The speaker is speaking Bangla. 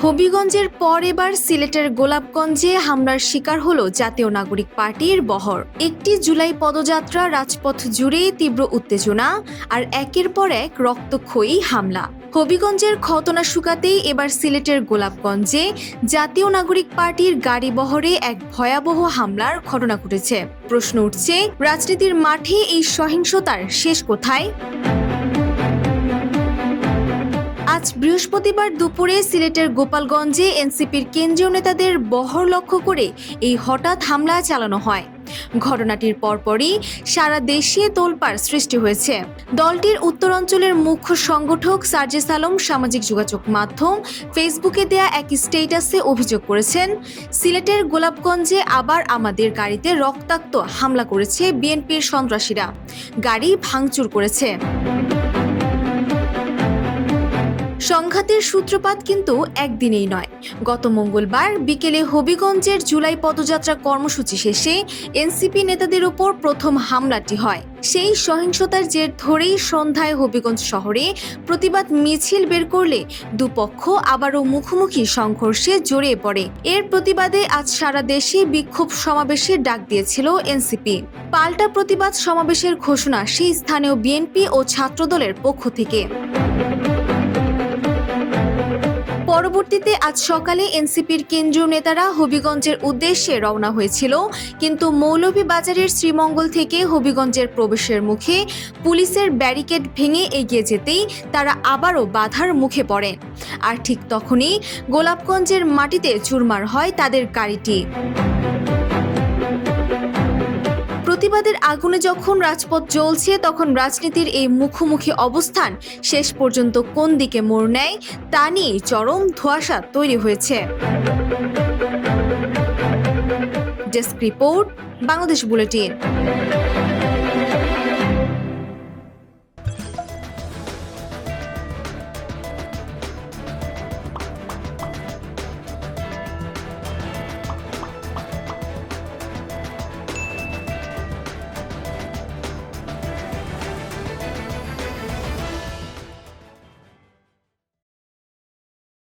হবিগঞ্জের পর এবার সিলেটের গোলাপগঞ্জে হামলার শিকার হলো জাতীয় নাগরিক পার্টির বহর। 1 জুলাই পদযাত্রা, রাজপথ জুড়ে তীব্র উত্তেজনা আর একের পর এক রক্তক্ষয়ী হামলা। হবিগঞ্জের ঘটনা শুকাতেই এবার সিলেটের গোলাপগঞ্জে জাতীয় নাগরিক পার্টির গাড়ি বহরে এক ভয়াবহ হামলার ঘটনা ঘটেছে। প্রশ্ন উঠছে, রাজনীতির মাঠে এই সহিংসতার শেষ কোথায়? আজ বৃহস্পতিবার দুপুরে সিলেটের গোপালগঞ্জে এনসিপির কেন্দ্রীয় নেতাদের বহর লক্ষ্য করে এই হঠাৎ হামলা চালানো হয়। ঘটনাটির পরপরই সারা দেশে তোলপাড় সৃষ্টি হয়েছে। দলটির উত্তরাঞ্চলের মুখ্য সংগঠক সার্জিস আলম সামাজিক যোগাযোগ মাধ্যম ফেসবুকে দেয়া এক স্ট্যাটাসে অভিযোগ করেছেন, সিলেটের গোলাপগঞ্জে আবার আমাদের গাড়িতে রক্তাক্ত হামলা করেছে বিএনপির সন্ত্রাসীরা, গাড়ি ভাঙচুর করেছে। সংঘাতের সূত্রপাত কিন্তু একদিনেই নয়। গত মঙ্গলবার বিকেলে হবিগঞ্জের জুলাই পদযাত্রা কর্মসূচি শেষে এনসিপি নেতাদের উপর প্রথম হামলাটি হয়। সেই সহিংসতার জের ধরেই সন্ধ্যায় হবিগঞ্জ শহরে প্রতিবাদ মিছিল বের করলে দুপক্ষ আবারও মুখোমুখি সংঘর্ষে জড়িয়ে পড়ে। এর প্রতিবাদে আজ সারা দেশে বিক্ষোভ সমাবেশের ডাক দিয়েছিল এনসিপি। পাল্টা প্রতিবাদ সমাবেশের ঘোষণা সেই স্থানীয় বিএনপি ও ছাত্রদলের পক্ষ থেকে। পরবর্তীতে আজ সকালে এনসিপির কেন্দ্রীয় নেতারা হবিগঞ্জের উদ্দেশ্যে রওনা হয়েছিল, কিন্তু মৌলভীবাজারের শ্রীমঙ্গল থেকে হবিগঞ্জের প্রবেশের মুখে পুলিশের ব্যারিকেড ভেঙে এগিয়ে যেতেই তারা আবারও বাধার মুখে পড়ে। আর ঠিক তখনই গোলাপগঞ্জের মাটিতে চুরমার হয় তাদের গাড়িটি। প্রতিবাদের আগুনে যখন রাজপথ জ্বলছে, তখন রাজনীতির এই মুখোমুখি অবস্থান শেষ পর্যন্ত কোন দিকে মোড় নেয় তা নিয়ে চরম ধোঁয়াশা তৈরি হয়েছে। Desk report, Bangladesh bulletin.